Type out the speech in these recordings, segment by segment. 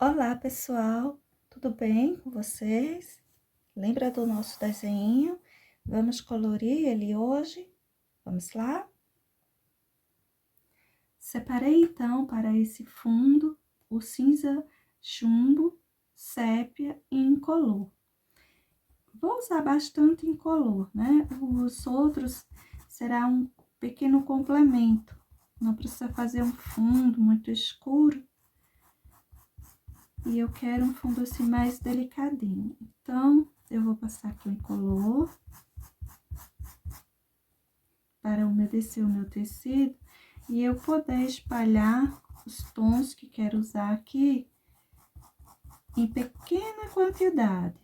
Olá, pessoal, tudo bem com vocês? Lembra do nosso desenho? Vamos colorir ele hoje? Vamos lá? Separei então para esse fundo o cinza chumbo, sépia e incolor. Vou usar bastante incolor, né? Os outros será um pequeno complemento. Não precisa fazer um fundo muito escuro. E eu quero um fundo assim mais delicadinho. Então, eu vou passar aqui o incolor para umedecer o meu tecido e eu poder espalhar os tons que quero usar aqui em pequena quantidade.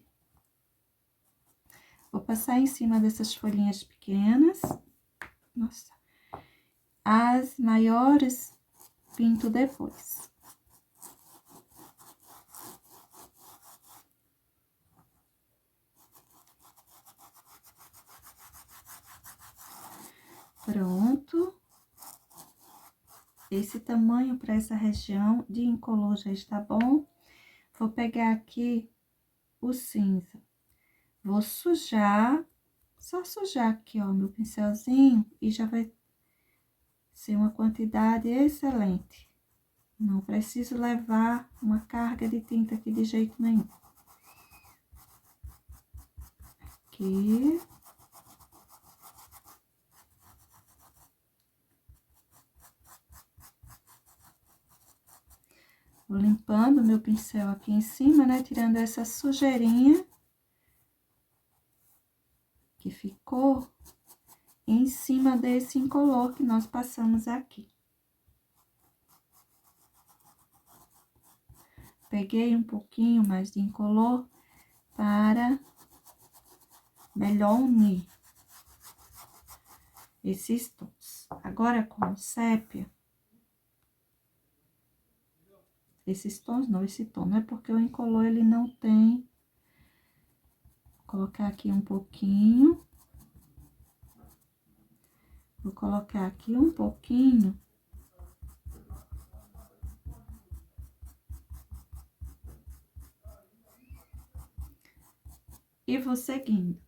Vou passar em cima dessas folhinhas pequenas. Nossa. As maiores pinto depois. Pronto. Esse tamanho para essa região de incolor já está bom. Vou pegar aqui o cinza. Vou sujar, só sujar aqui, ó, meu pincelzinho e já vai ser uma quantidade excelente. Não preciso levar uma carga de tinta aqui de jeito nenhum. Aqui. Vou limpando meu pincel aqui em cima, né? Tirando essa sujeirinha que ficou em cima desse incolor que nós passamos aqui. Peguei um pouquinho mais de incolor para melhor unir esses tons. Agora, com o sépia, esses tons não, esse tom, não é porque o incolor ele não tem. Vou colocar aqui um pouquinho. Vou colocar aqui um pouquinho. E vou seguindo.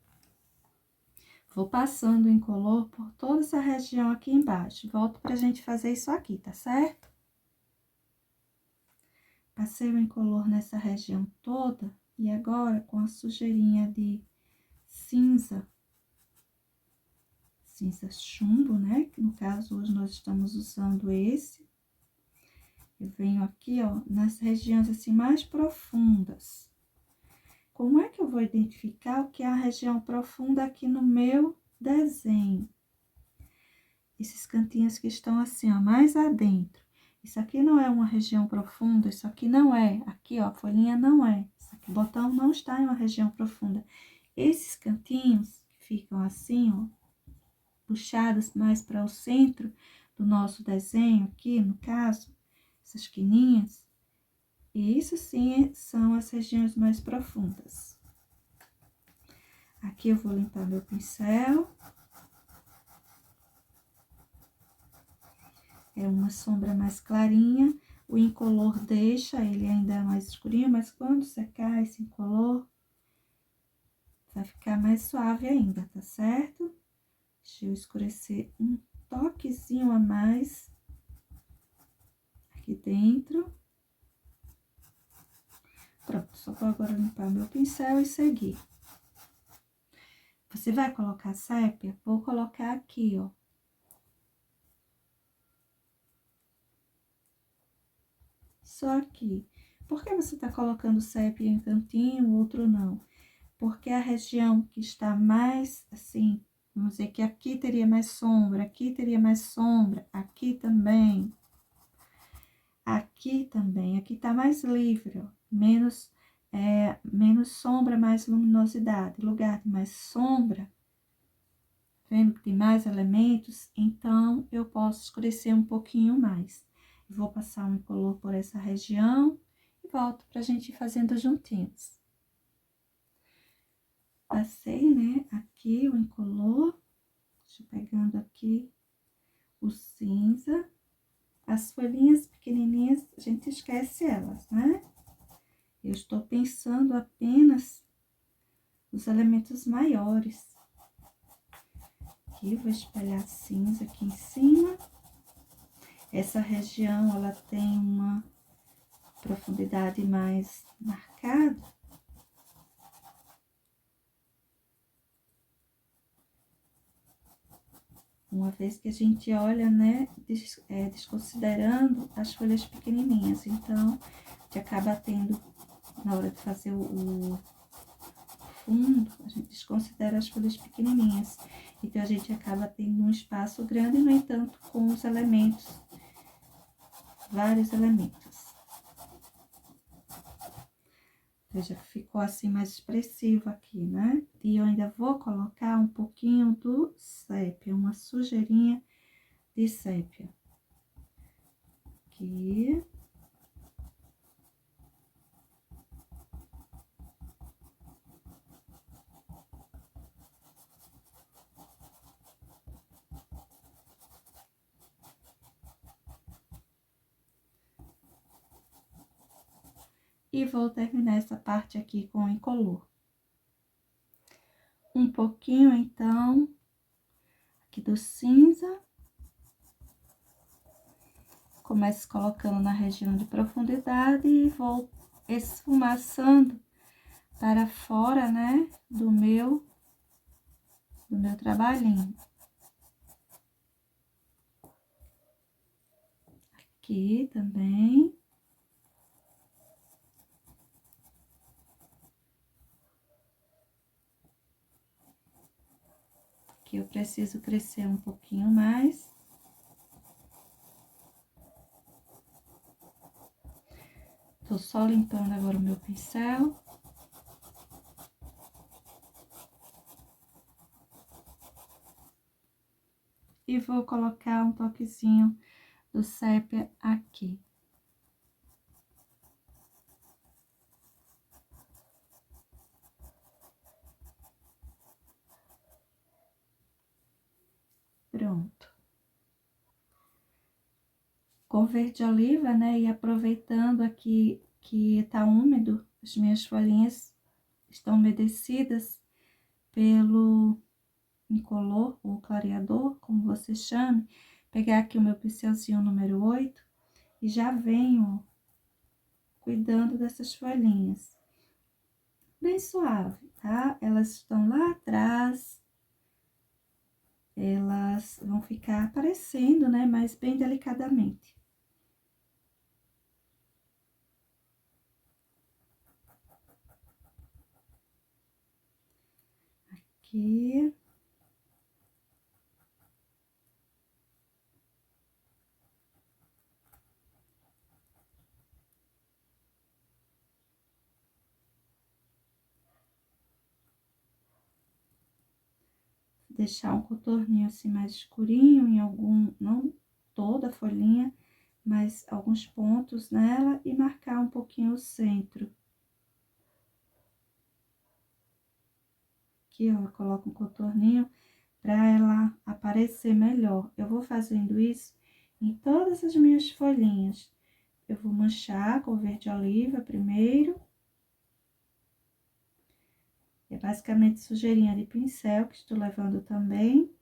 Vou passando o incolor por toda essa região aqui embaixo. Volto pra gente fazer isso aqui, tá certo? Passei o incolor nessa região toda. E agora, com a sujeirinha de cinza chumbo, né? Que no caso, hoje nós estamos usando esse. Eu venho aqui, ó, nas regiões assim mais profundas. Como é que eu vou identificar o que é a região profunda aqui no meu desenho? Esses cantinhos que estão assim, ó, mais adentro. Isso aqui não é uma região profunda, isso aqui não é. Aqui, ó, a folhinha não é. Isso aqui, o botão não está em uma região profunda. Esses cantinhos que ficam assim, ó, puxados mais para o centro do nosso desenho aqui, no caso, essas quininhas, isso sim são as regiões mais profundas. Aqui eu vou limpar meu pincel. É uma sombra mais clarinha, o incolor deixa ele ainda mais escurinho, mas quando secar esse incolor, vai ficar mais suave ainda, tá certo? Deixa eu escurecer um toquezinho a mais aqui dentro. Pronto, só vou agora limpar meu pincel e seguir. Você vai colocar sépia? Vou colocar aqui, ó. Só aqui. Por que você tá colocando sépia em um cantinho, o outro não? Porque a região que está mais, assim, vamos dizer que aqui teria mais sombra, aqui teria mais sombra, aqui também. Aqui também, aqui tá mais livre, ó. Menos sombra, mais luminosidade. Lugar de mais sombra, vendo que tem mais elementos, então eu posso escurecer um pouquinho mais. Vou passar um incolor por essa região e volto pra gente ir fazendo juntinhos. Passei, né, aqui o incolor, deixa eu pegando aqui o cinza. As folhinhas pequenininhas, a gente esquece elas, né? Eu estou pensando apenas os elementos maiores. Aqui, vou espalhar cinza aqui em cima. Essa região, ela tem uma profundidade mais marcada. Uma vez que a gente olha, né, desconsiderando as folhas pequenininhas. Então, a gente acaba tendo, na hora de fazer o fundo, a gente desconsidera as folhas pequenininhas. Então, a gente acaba tendo um espaço grande, no entanto, com os elementos, vários elementos. Veja que ficou assim mais expressivo aqui, né? E eu ainda vou colocar um pouquinho do sépia, uma sujeirinha de sépia. Aqui. E vou terminar essa parte aqui com incolor. Um pouquinho, então, aqui do cinza. Começo colocando na região de profundidade e vou esfumaçando para fora, né, do meu trabalhinho. Aqui também. Aqui eu preciso crescer um pouquinho mais. Tô só limpando agora o meu pincel. E vou colocar um toquezinho do sépia aqui. Pronto. Com verde oliva, né, e aproveitando aqui que tá úmido, as minhas folhinhas estão umedecidas pelo incolor ou clareador, como você chame, pegar aqui o meu pincelzinho número 8 e já venho cuidando dessas folhinhas. Bem suave, tá? Elas estão lá atrás, elas vão ficar aparecendo, né, mas bem delicadamente. Aqui. Deixar um contorninho assim mais escurinho em algum, não toda a folhinha, mas alguns pontos nela e marcar um pouquinho o centro. Aqui, ó, eu coloco um contorninho para ela aparecer melhor. Eu vou fazendo isso em todas as minhas folhinhas. Eu vou manchar com verde oliva primeiro. É basicamente sujeirinha de pincel que estou levando também.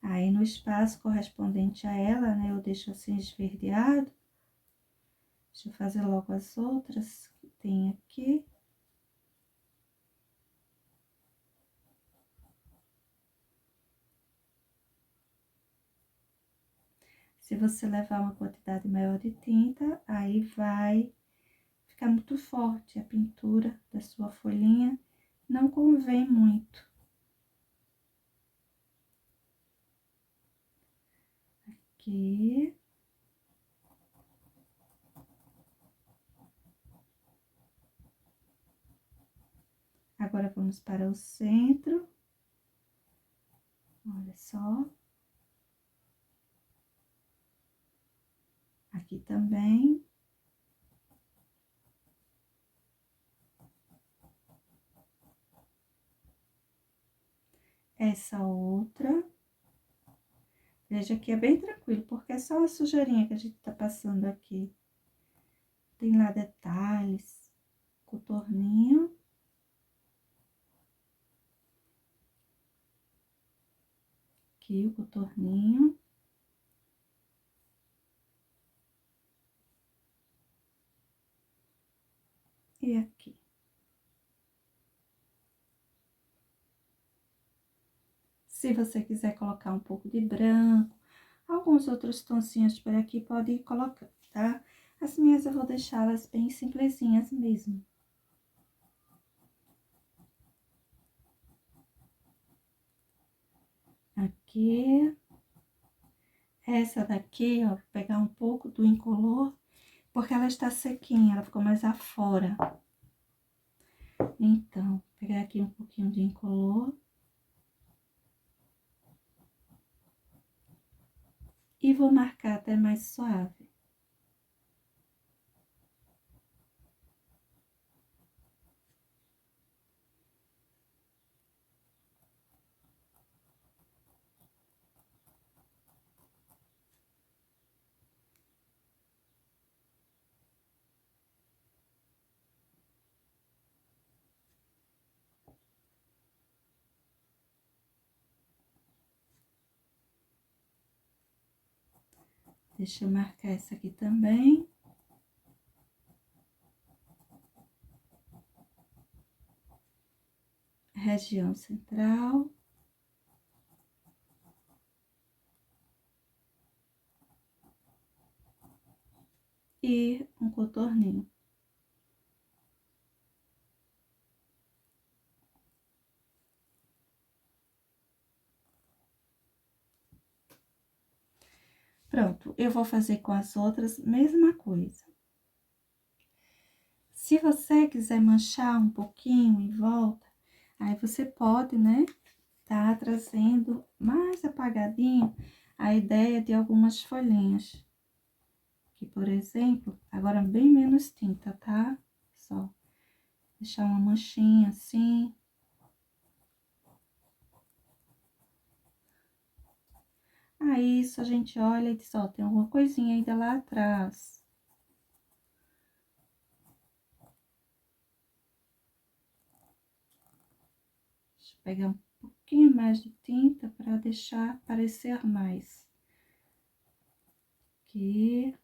Aí, no espaço correspondente a ela, né, eu deixo assim esverdeado. Deixa eu fazer logo as outras que tem aqui. Se você levar uma quantidade maior de tinta, aí vai ficar muito forte a pintura da sua folhinha, não convém muito. Aqui. Agora, vamos para o centro. Olha só. Aqui também. Essa outra. Veja que é bem tranquilo, porque é só a sujeirinha que a gente tá passando aqui. tem lá detalhes. Contorninho. Aqui o contorninho. E aqui. Se você quiser colocar um pouco de branco, alguns outros toncinhos por aqui, pode ir colocando, tá? As minhas eu vou deixá-las bem simplesinhas mesmo. Aqui. Essa daqui, ó, vou pegar um pouco do incolor, porque ela está sequinha, ela ficou mais afora. Então, vou pegar aqui um pouquinho de incolor. E vou marcar até mais suave. Deixa eu marcar essa aqui também. Região central. E um contorninho. Pronto, eu vou fazer com as outras, mesma coisa. Se você quiser manchar um pouquinho em volta, aí você pode, né, tá trazendo mais apagadinho a ideia de algumas folhinhas. Aqui, por exemplo, agora bem menos tinta, tá? Só deixar uma manchinha assim. Aí, isso a gente olha e diz, ó, tem alguma coisinha ainda lá atrás. Deixa eu pegar um pouquinho mais de tinta para deixar aparecer mais. Aqui.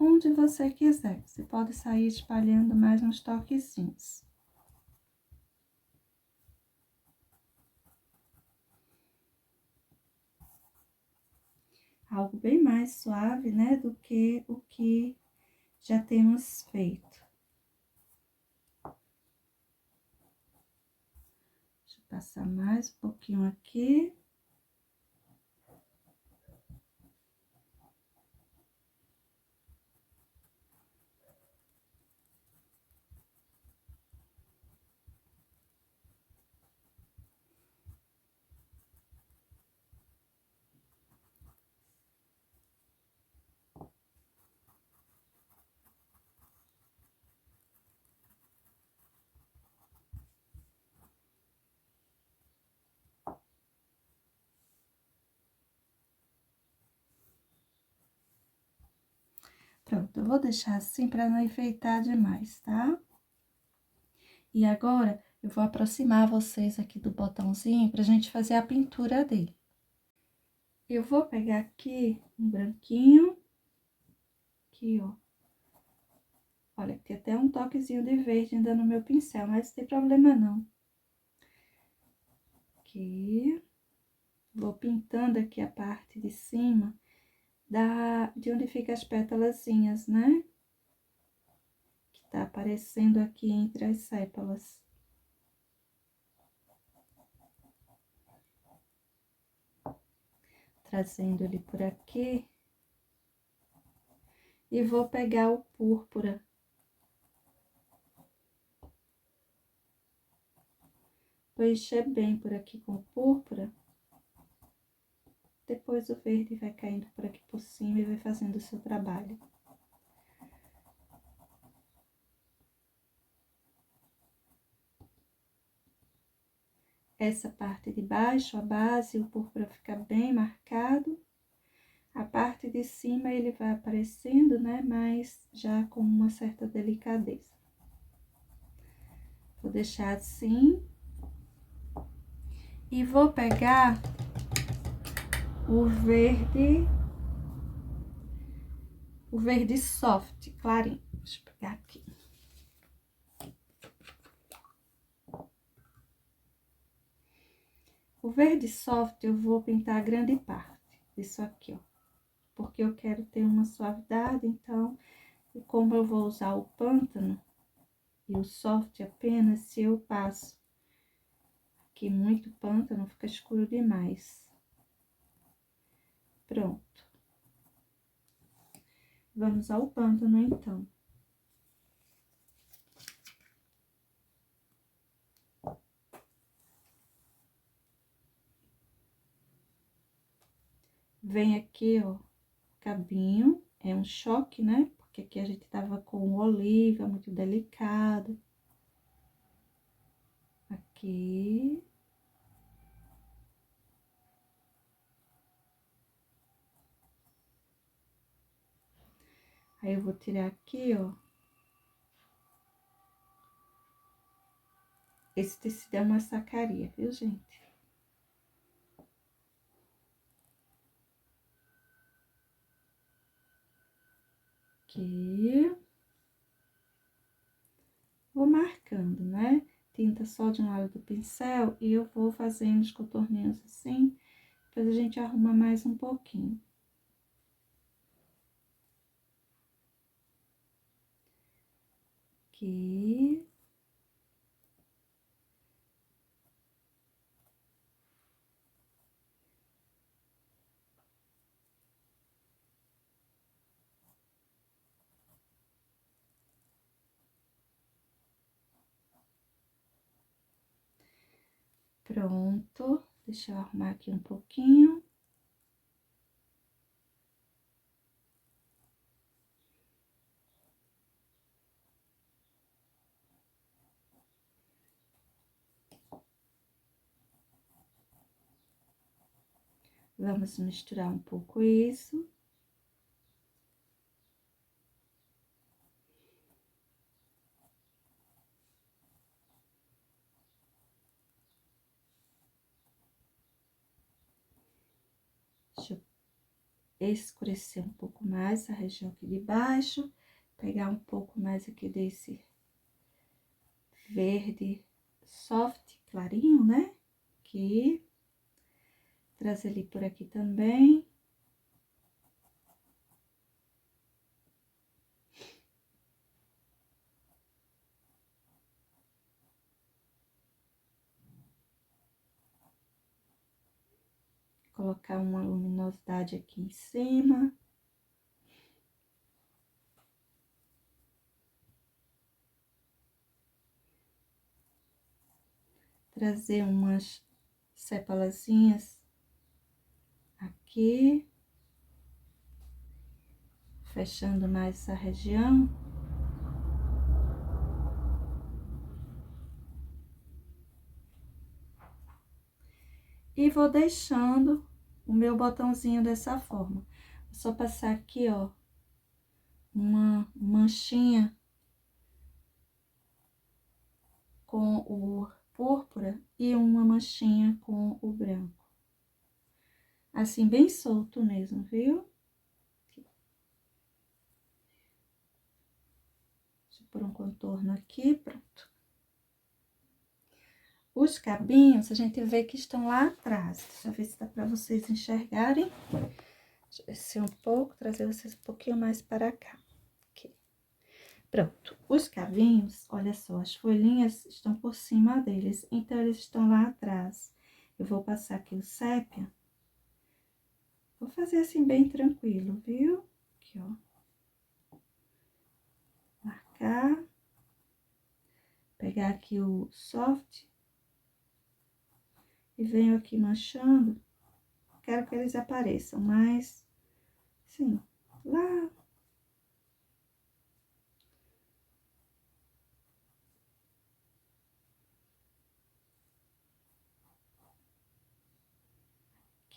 Onde você quiser, você pode sair espalhando mais uns toquezinhos. Algo bem mais suave, né, do que o que já temos feito. Deixa eu passar mais um pouquinho aqui. Pronto, eu vou deixar assim para não enfeitar demais, tá? E agora, eu vou aproximar vocês aqui do botãozinho pra gente fazer a pintura dele. Eu vou pegar aqui um branquinho, aqui, ó. Olha, tem até um toquezinho de verde ainda no meu pincel, mas não tem problema não. Aqui. Vou pintando aqui a parte de cima de onde fica as pétalazinhas, né? Que tá aparecendo aqui entre as sépalas. Trazendo ele por aqui. E vou pegar o púrpura. Vou encher bem por aqui com o púrpura. Depois o verde vai caindo por aqui por cima e vai fazendo o seu trabalho. essa parte de baixo, a base, o púrpura fica bem marcado. A parte de cima ele vai aparecendo, né, mas já com uma certa delicadeza. Vou deixar assim. E vou pegar o verde soft, clarinho. Deixa eu pegar aqui. O verde soft eu vou pintar a grande parte disso aqui, ó. Porque eu quero ter uma suavidade, então, e como eu vou usar o pântano e o soft apenas, se eu passo aqui muito pântano, fica escuro demais. Pronto. Vamos ao pântano, então. Vem aqui, ó, cabinho, é um choque, né? Porque aqui a gente tava com o oliva muito delicado. Aqui. Aí, eu vou tirar aqui, ó. Esse tecido é uma sacaria, viu, gente? Aqui. Vou marcando, né? Tinta só de um lado do pincel e eu vou fazendo os contorninhos assim. Depois a gente arruma mais um pouquinho. Aqui. Pronto. Deixa eu arrumar aqui um pouquinho. Vamos misturar um pouco isso. Deixa eu escurecer um pouco mais essa região aqui de baixo. Pegar um pouco mais aqui desse verde soft, clarinho, né? Aqui. Trazer ele por aqui também. Colocar uma luminosidade aqui em cima. Trazer umas sepalazinhas aqui. Fechando mais essa região. E vou deixando o meu botãozinho dessa forma. Vou só passar aqui, ó, uma manchinha com o púrpura e uma manchinha com o branco. Assim, bem solto mesmo, viu? Deixa eu pôr um contorno aqui, pronto. Os cabinhos, a gente vê que estão lá atrás. Deixa eu ver se dá pra vocês enxergarem. Deixa eu descer um pouco, trazer vocês um pouquinho mais para cá. Aqui. Pronto. Os cavinhos, olha só, as folhinhas estão por cima deles, então eles estão lá atrás. Eu vou passar aqui o sépia. Vou fazer assim bem tranquilo, viu? Aqui, ó. Marcar. Pegar aqui o soft. E venho aqui manchando. Quero que eles apareçam, mas, sim, lá.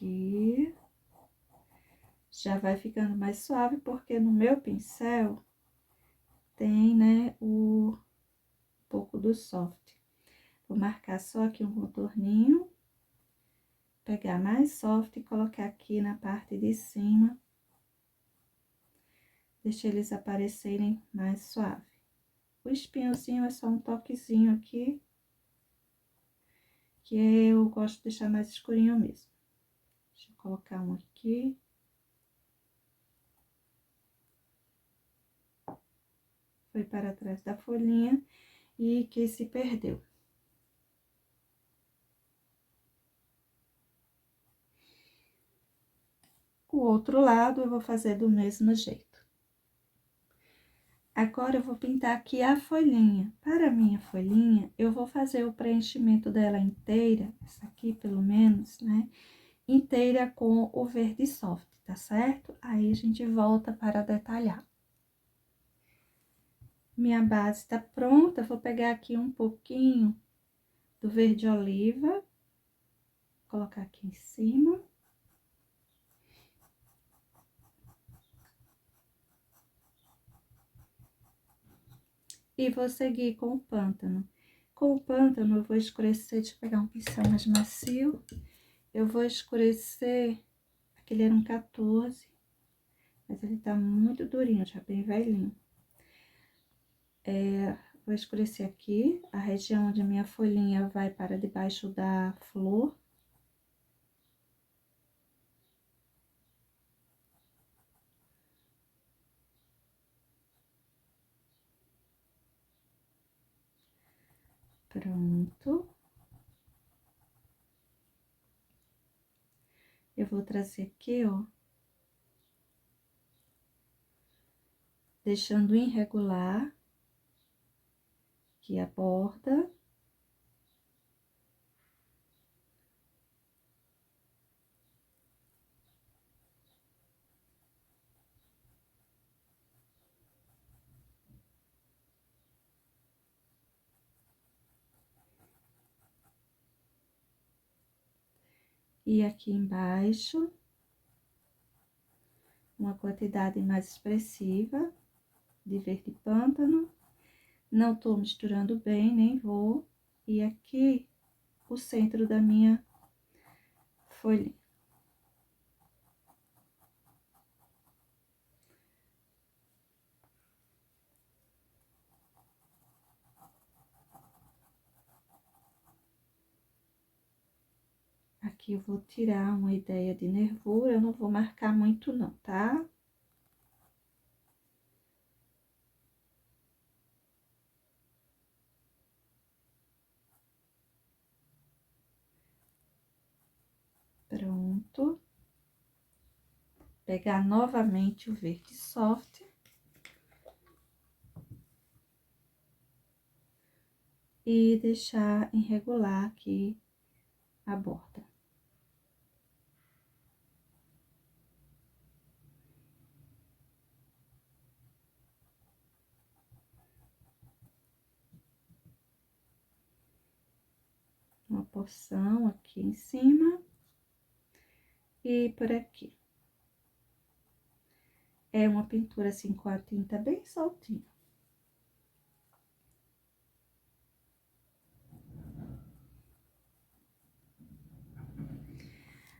aqui. Já vai ficando mais suave, porque no meu pincel tem, né, o pouco do soft. Vou marcar só aqui um contorninho. Pegar mais soft e colocar aqui na parte de cima. Deixa eles aparecerem mais suave. O espinhozinho é só um toquezinho aqui, que eu gosto de deixar mais escurinho mesmo. Deixa eu colocar um aqui. Foi para trás da folhinha e que se perdeu. O outro lado eu vou fazer do mesmo jeito. Agora, eu vou pintar aqui a folhinha. Para a minha folhinha, eu vou fazer o preenchimento dela inteira, essa aqui pelo menos, né? Inteira com o verde soft, tá certo? Aí, a gente volta para detalhar. Minha base tá pronta, vou pegar aqui um pouquinho do verde oliva, colocar aqui em cima. E vou seguir com o pântano. Com o pântano, eu vou escurecer, deixa eu pegar um pincel mais macio. Eu vou escurecer, aquele era um 14, mas ele tá muito durinho, já bem velhinho. Vou escurecer aqui, a região onde a minha folhinha vai para debaixo da flor. Pronto. Eu vou trazer aqui, ó, deixando irregular aqui a borda. E aqui embaixo, uma quantidade mais expressiva de verde pântano. Não tô misturando bem, nem vou. E aqui, o centro da minha folhinha. Aqui eu vou tirar uma ideia de nervura, eu não vou marcar muito não, tá? Pronto. Pegar novamente o verde soft. E deixar irregular aqui a borda. Uma porção aqui em cima e por aqui. É uma pintura assim com a tinta bem soltinha.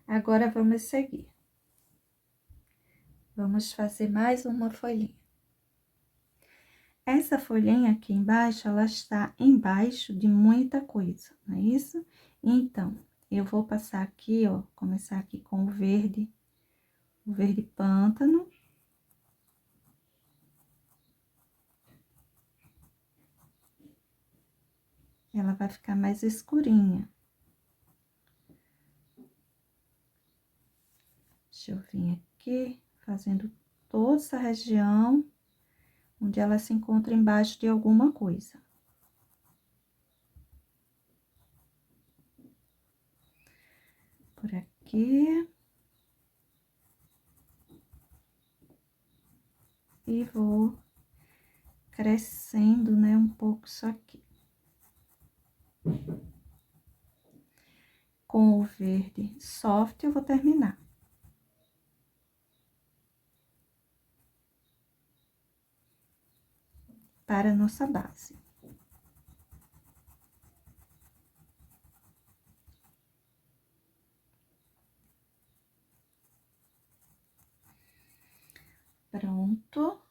Agora, vamos seguir. Vamos fazer mais uma folhinha. Essa folhinha aqui embaixo, ela está embaixo de muita coisa, não é isso? Então, eu vou passar aqui, ó, começar aqui com o verde pântano. Ela vai ficar mais escurinha. Deixa eu vir aqui, fazendo toda essa região onde ela se encontra embaixo de alguma coisa. Por aqui. E vou crescendo, né, um pouco isso aqui. com o verde soft, eu vou terminar. Para a nossa base. Pronto.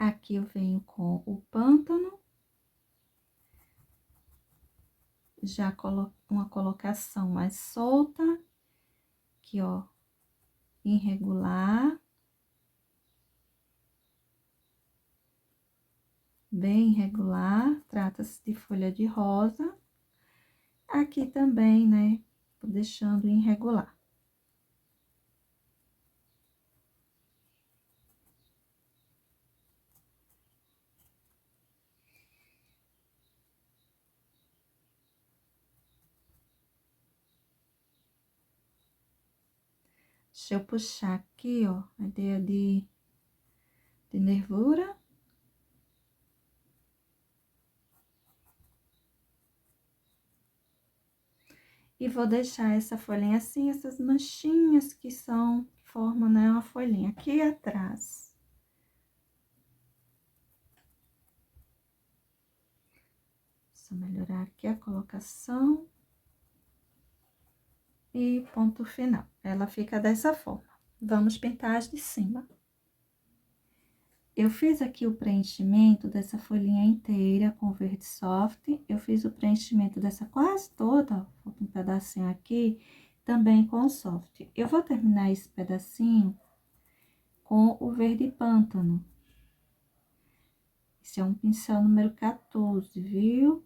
Aqui eu venho com o pântano. Já coloco uma colocação mais solta. Aqui, ó, irregular. Bem irregular. Trata-se de folha de rosa. Aqui também, né, vou deixando irregular. Deixa eu puxar aqui, ó, a ideia de nervura. E vou deixar essa folhinha assim, essas manchinhas que formam, né, uma folhinha aqui atrás. Só melhorar aqui a colocação. E ponto final. Ela fica dessa forma. Vamos pintar as de cima. Eu fiz aqui o preenchimento dessa folhinha inteira com verde soft. Eu fiz o preenchimento dessa quase toda, ó, um pedacinho aqui, também com o soft. Eu vou terminar esse pedacinho com o verde pântano. Esse é um pincel número 14, viu?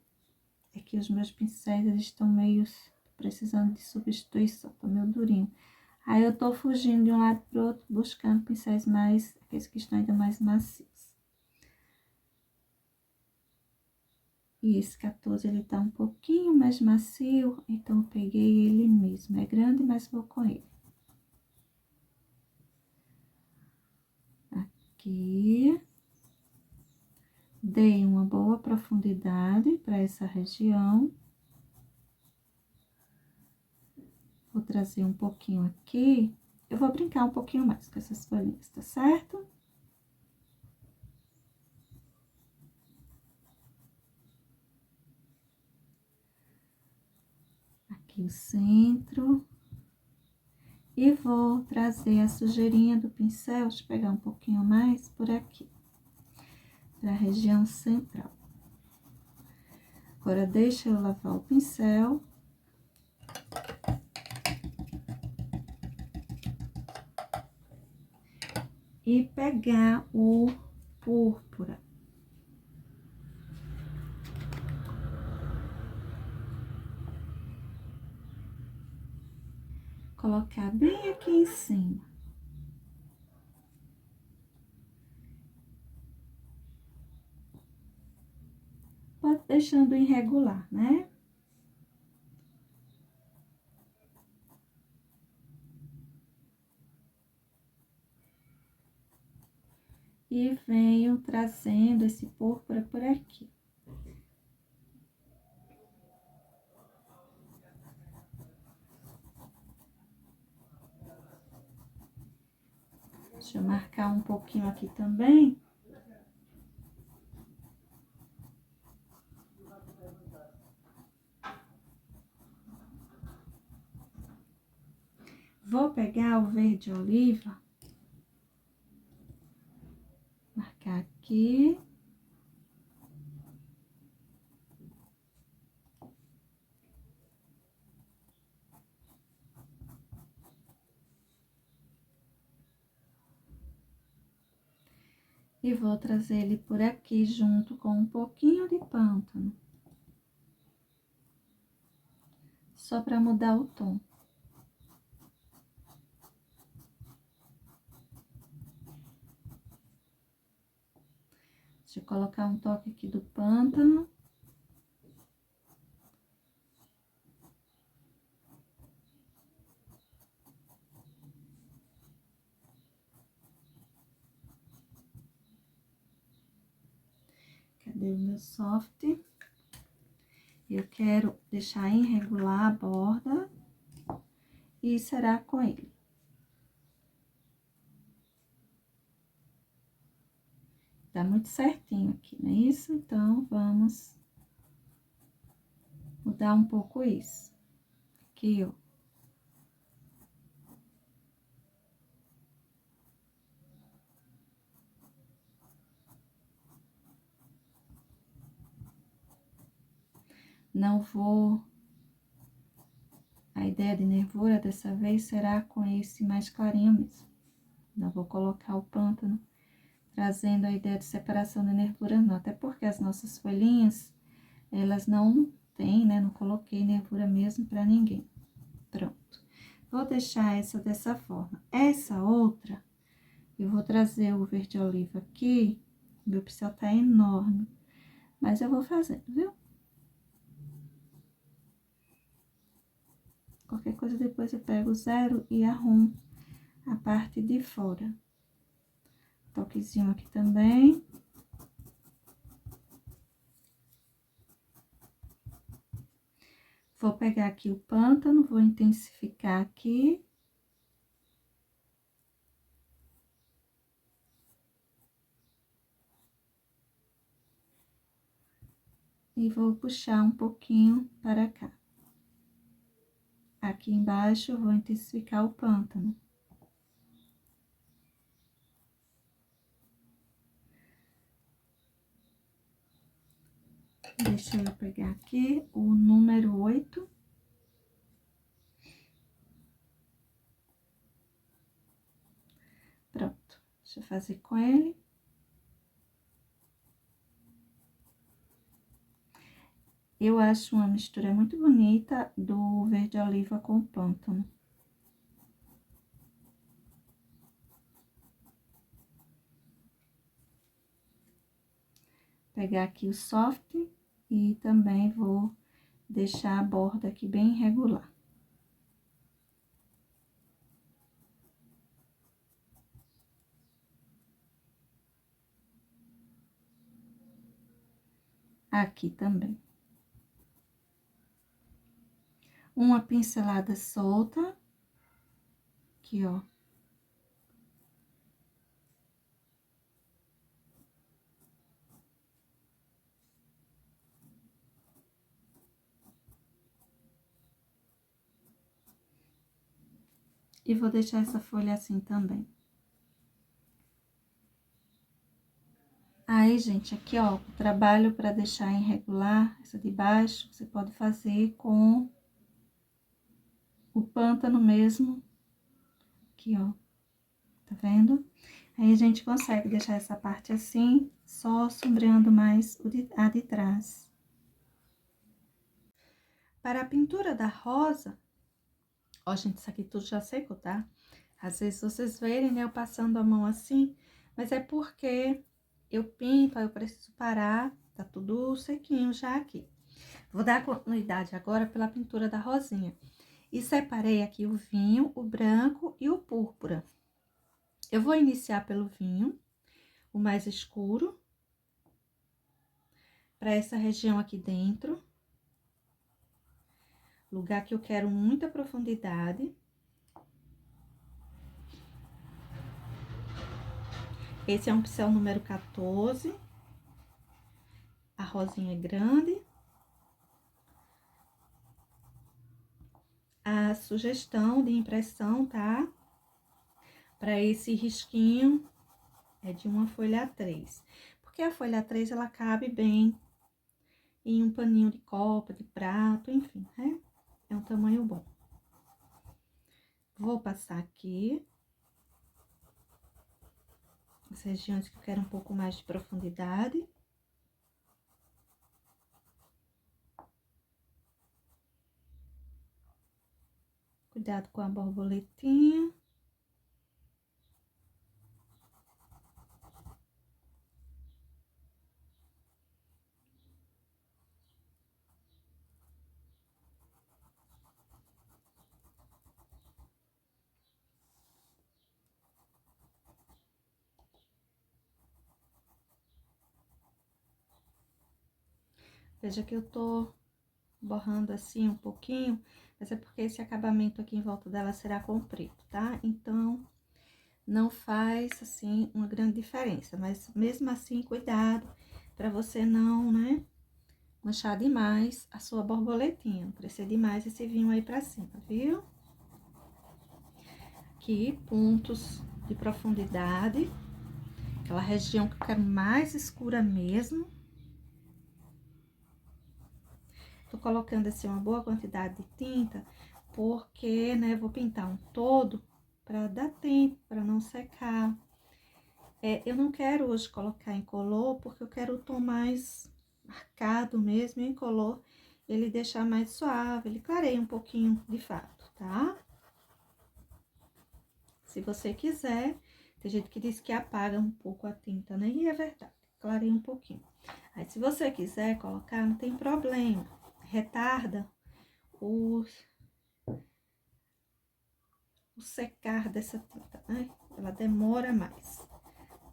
É que os meus pincéis, eles estão meio precisando de substituição, tá meio durinho. Aí, eu tô fugindo de um lado pro outro, buscando pincéis mais, aqueles que estão ainda mais macios. E esse 14, ele tá um pouquinho mais macio, então eu peguei ele mesmo. É grande, mas vou com ele. Aqui. Dei uma boa profundidade para essa região. Vou trazer um pouquinho aqui. Eu vou brincar um pouquinho mais com essas folhinhas, tá certo? Aqui o centro. E vou trazer a sujeirinha do pincel, deixa eu pegar um pouquinho mais por aqui, para a região central. Agora, deixa eu lavar o pincel. E pegar o púrpura. Colocar bem aqui em cima. Pode deixando irregular, né? E venho trazendo esse púrpura por aqui. Deixa eu marcar um pouquinho aqui também. Vou pegar o verde oliva. Marcar aqui. E vou trazer ele por aqui, junto com um pouquinho de pântano. Só para mudar o tom. Deixa eu colocar um toque aqui do pântano. acender o meu soft. Eu quero deixar irregular a borda e será com ele. Tá muito certinho aqui, não é isso? Então, vamos mudar um pouco isso. Aqui, ó. Não vou... A ideia de nervura dessa vez será com esse mais clarinho mesmo. Não vou colocar o pântano, trazendo a ideia de separação de nervura não. Até porque as nossas folhinhas, elas não têm, né? Não coloquei nervura mesmo pra ninguém. Pronto. Vou deixar essa dessa forma. Essa outra, eu vou trazer o verde oliva aqui. Meu pincel tá enorme, mas eu vou fazendo, viu? Qualquer coisa depois eu pego o zero e arrumo a parte de fora. Toquezinho aqui também. Vou pegar aqui o pântano, vou intensificar aqui. E vou puxar um pouquinho para cá. Aqui embaixo, eu vou intensificar o pântano. Deixa eu pegar aqui o número 8. Pronto, deixa eu fazer com ele. Eu acho uma mistura muito bonita do verde oliva com o pântano. Pegar aqui o soft e também vou deixar a borda aqui bem irregular. Aqui também. Uma pincelada solta. Aqui, ó. E vou deixar essa folha assim também. Aí, gente, aqui, ó, o trabalho para deixar irregular, essa de baixo, você pode fazer com o pântano mesmo. Aqui, ó, tá vendo? Aí, a gente consegue deixar essa parte assim, só sombreando mais a de trás. Para a pintura da rosa, ó, gente, isso aqui tudo já secou, tá? Às vezes vocês verem, né, eu passando a mão assim, mas é porque eu pinto, aí eu preciso parar, tá tudo sequinho já aqui. Vou dar continuidade agora pela pintura da rosinha. E separei aqui o vinho, o branco e o púrpura. Eu vou iniciar pelo vinho, o mais escuro, para essa região aqui dentro. Lugar que eu quero muita profundidade. Esse é um pincel número 14. A rosinha é grande. A sugestão de impressão, tá? Para esse risquinho é de uma folha A3. Porque a folha A3, ela cabe bem em um paninho de copa, de prato, enfim, né? É um tamanho bom. Vou passar aqui as regiões que eu quero um pouco mais de profundidade. Cuidado com a borboletinha. Veja que eu tô borrando assim um pouquinho, mas é porque esse acabamento aqui em volta dela será comprido, tá? Então, não faz, assim, uma grande diferença, mas mesmo assim, cuidado pra você não, né, manchar demais a sua borboletinha, não crescer demais esse vinho aí pra cima, viu? Aqui, pontos de profundidade, aquela região que eu quero mais escura mesmo. Tô colocando, assim, uma boa quantidade de tinta, porque, né, vou pintar um todo pra dar tempo, pra não secar. Eu não quero hoje colocar em color, porque eu quero o tom mais marcado mesmo, e em color ele deixar mais suave, ele clareia um pouquinho de fato, tá? Se você quiser, tem gente que diz que apaga um pouco a tinta, né? E é verdade, clareia um pouquinho. Aí, se você quiser colocar, não tem problema, retarda o secar dessa tinta, né? Ela demora mais,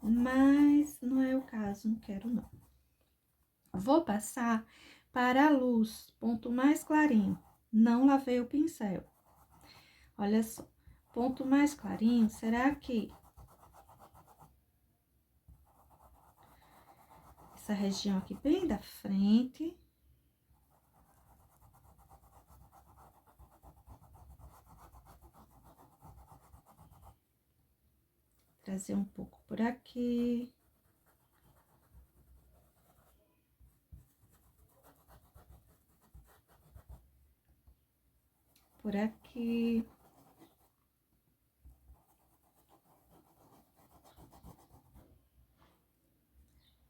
mas não é o caso, não quero não. Vou passar para a luz, ponto mais clarinho, não lavei o pincel. Olha só, ponto mais clarinho será aqui. Essa região aqui bem da frente. Trazer um pouco por aqui. Por aqui.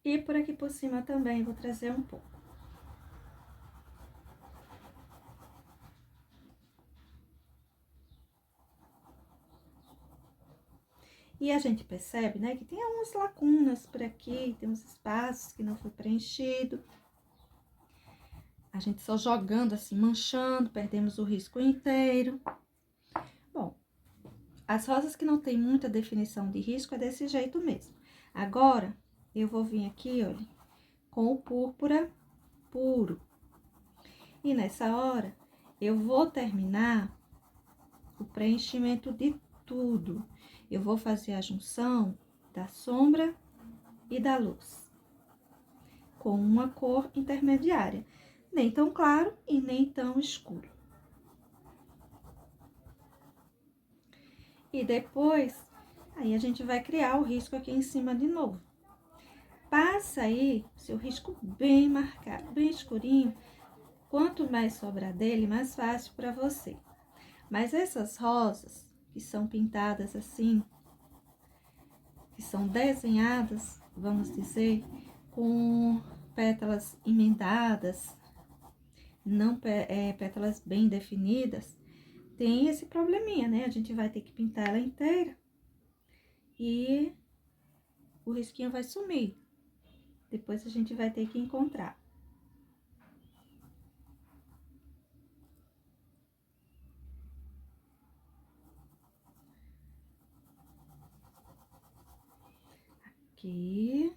E por aqui por cima também, vou trazer um pouco. E a gente percebe, né, que tem algumas lacunas por aqui, tem uns espaços que não foi preenchido. A gente só jogando assim, manchando, perdemos o risco inteiro. Bom, as rosas que não tem muita definição de risco é desse jeito mesmo. Agora, eu vou vir aqui, olha, com o púrpura puro. E nessa hora, eu vou terminar o preenchimento de tudo. Eu vou fazer a junção da sombra e da luz, com uma cor intermediária, nem tão claro e nem tão escuro. E depois, aí a gente vai criar o risco aqui em cima de novo. Passa aí seu risco bem marcado, bem escurinho. Quanto mais sobrar dele, mais fácil para você. Mas essas rosas que são pintadas assim, que são desenhadas, vamos dizer, com pétalas emendadas, não pétalas bem definidas, tem esse probleminha, né? A gente vai ter que pintar ela inteira e o risquinho vai sumir. Depois a gente vai ter que encontrar. Aqui.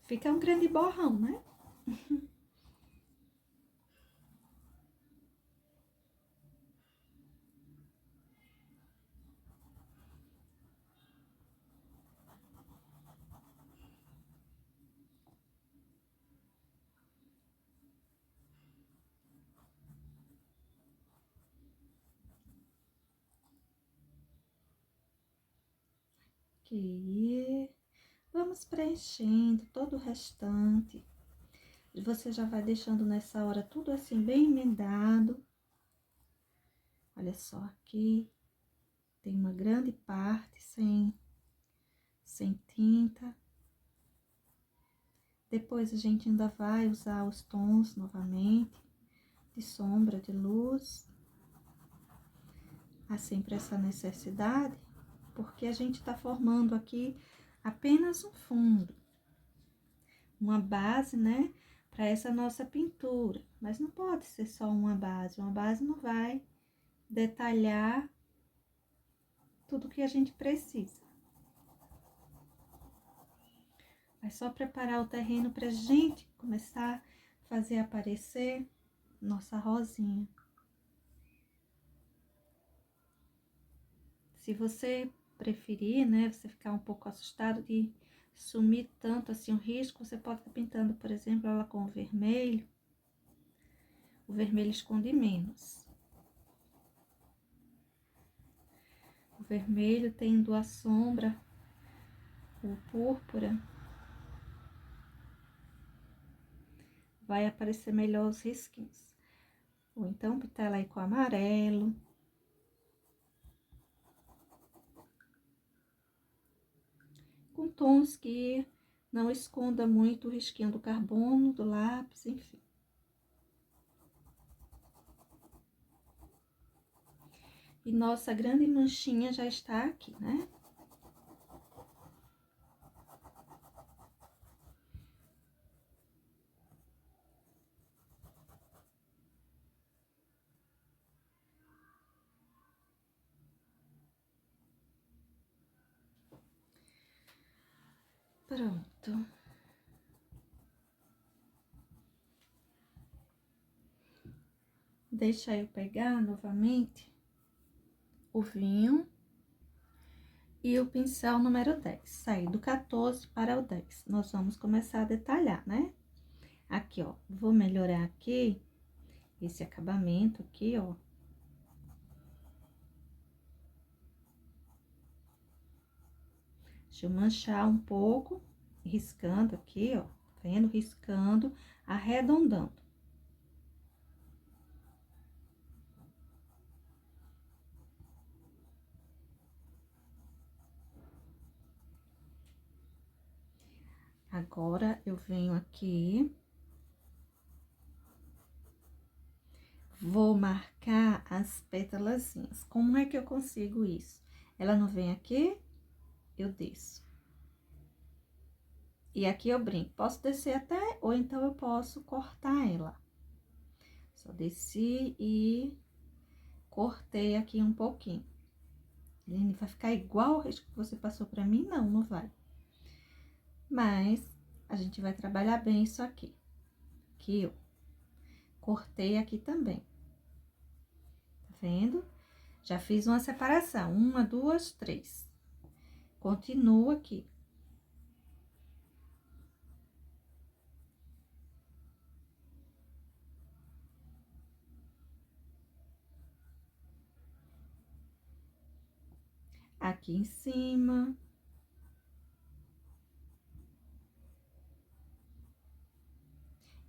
Fica um grande borrão, né? Aqui. Vamos preenchendo todo o restante. Você já vai deixando nessa hora tudo assim bem emendado. Olha só, aqui tem uma grande parte sem tinta. Depois a gente ainda vai usar os tons novamente, de sombra, de luz. Há sempre essa necessidade, porque a gente tá formando aqui apenas um fundo, uma base, né, para essa nossa pintura. Mas não pode ser só uma base não vai detalhar tudo que a gente precisa. É só preparar o terreno para a gente começar a fazer aparecer nossa rosinha. Se você preferir, né, você ficar um pouco assustado de sumir tanto assim o risco, você pode estar pintando, por exemplo, ela com o vermelho. O vermelho esconde menos. O vermelho tendo a sombra, o púrpura, vai aparecer melhor os risquinhos. Ou então pintar ela aí com amarelo. Com tons que não esconda muito o risquinho do carbono, do lápis, enfim. E nossa grande manchinha já está aqui, né? Pronto. Deixa eu pegar novamente o vinho e o pincel número 10. Sair do 14 para o 10. Nós vamos começar a detalhar, né? Aqui, ó, vou melhorar aqui esse acabamento aqui, ó. Deixa eu manchar um pouco, riscando aqui, ó, vendo? Riscando, arredondando. Agora, eu venho aqui, vou marcar as pétalazinhas. Como é que eu consigo isso? Ela não vem aqui, eu desço. E aqui eu brinco, posso descer até, ou então eu posso cortar ela. Só desci e cortei aqui um pouquinho. Ele vai ficar igual o risco que você passou pra mim? Não, não vai. Mas, a gente vai trabalhar bem isso aqui. Aqui, eu cortei aqui também. Tá vendo? Já fiz uma separação. Uma, duas, três. Continuo aqui. Aqui em cima.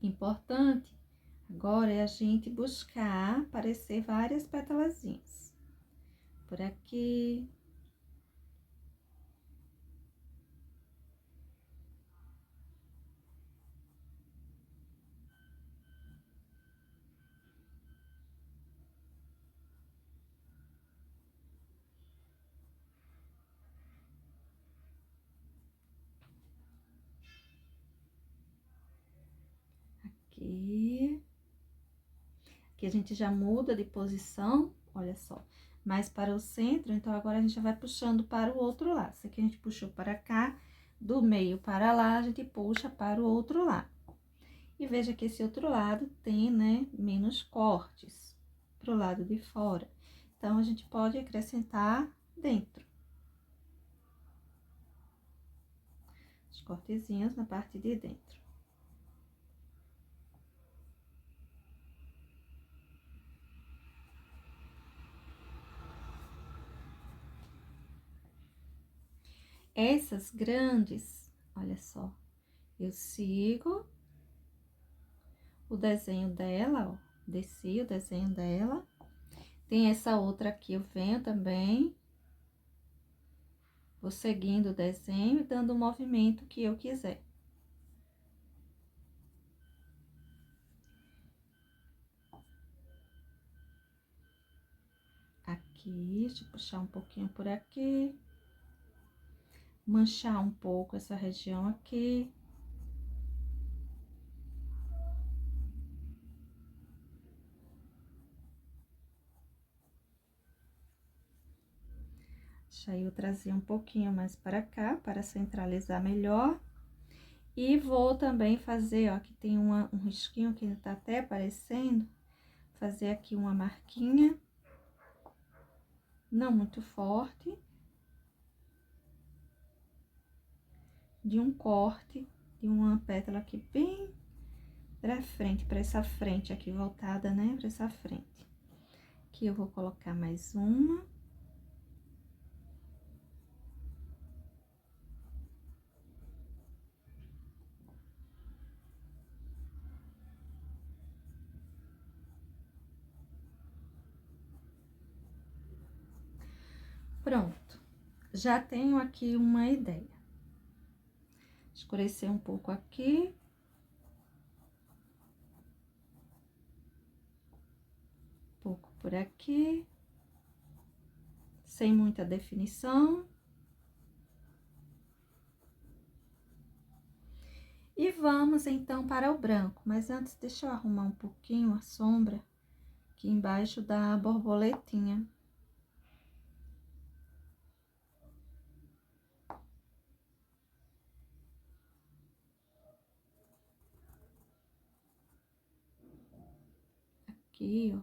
Importante agora é a gente buscar aparecer várias pétalazinhas. Por aqui. Aqui. Aqui a gente já muda de posição, olha só. Mais para o centro, então agora a gente já vai puxando para o outro lado. Isso aqui a gente puxou para cá, do meio para lá, a gente puxa para o outro lado. E veja que esse outro lado tem, né, menos cortes pro lado de fora. Então, a gente pode acrescentar dentro. Os cortezinhos na parte de dentro. Essas grandes, olha só, eu sigo o desenho dela, ó, desci o desenho dela. Tem essa outra aqui, eu venho também, vou seguindo o desenho e dando o movimento que eu quiser. Aqui, deixa eu puxar um pouquinho por aqui. Manchar um pouco essa região aqui. Deixa eu trazer um pouquinho mais para cá, para centralizar melhor. E vou também fazer, ó, aqui tem um risquinho que tá até aparecendo. Fazer aqui uma marquinha. Não muito forte. De um corte, de uma pétala aqui bem pra frente, pra essa frente aqui, voltada, né, pra essa frente. Aqui eu vou colocar mais uma. Pronto. Já tenho aqui uma ideia. Escurecer um pouco aqui. Um pouco por aqui. Sem muita definição. E vamos, então, para o branco. Mas antes, deixa eu arrumar um pouquinho a sombra aqui embaixo da borboletinha. Aqui, ó.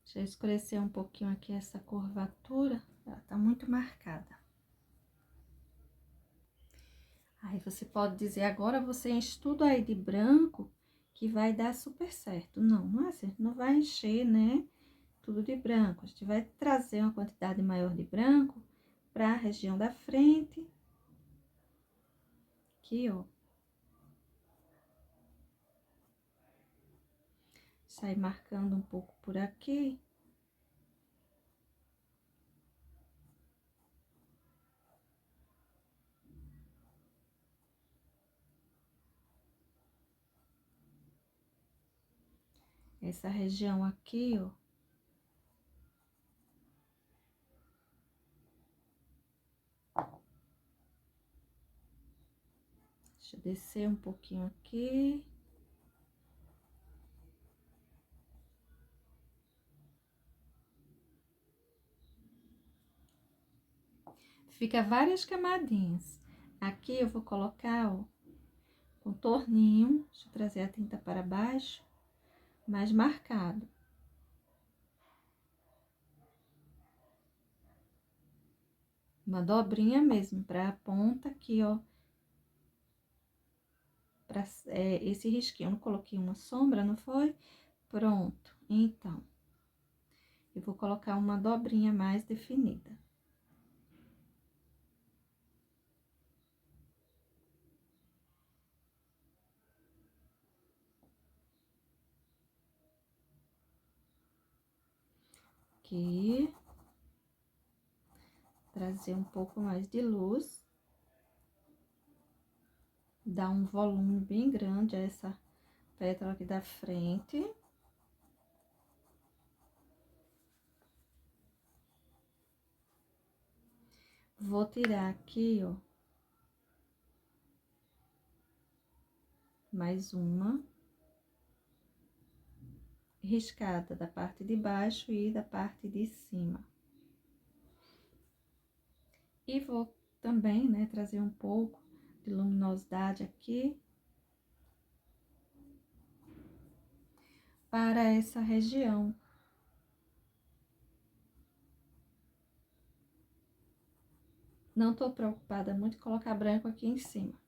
Já escurecer um pouquinho aqui essa curvatura, ela tá muito marcada. Aí, você pode dizer, agora você enche tudo aí de branco, que vai dar super certo. Não, não é assim, não vai encher, né, tudo de branco. A gente vai trazer uma quantidade maior de branco para a região da frente. Aqui, ó. Sai marcando um pouco por aqui. Essa região aqui, ó. Deixa eu descer um pouquinho aqui. Fica várias camadinhas. Aqui eu vou colocar, ó, contorninho. Deixa eu trazer a tinta para baixo, mais marcado. Uma dobrinha mesmo, pra a ponta aqui, ó. Pra, esse risquinho, eu não coloquei uma sombra, não foi? Pronto, então. Eu vou colocar uma dobrinha mais definida. Aqui. Trazer um pouco mais de luz. Dar um volume bem grande a essa pétala aqui da frente. Vou tirar aqui, ó. Mais uma. Riscada da parte de baixo e da parte de cima. E vou também, né, trazer um pouco de luminosidade aqui. Para essa região. Não tô preocupada muito em colocar branco aqui em cima.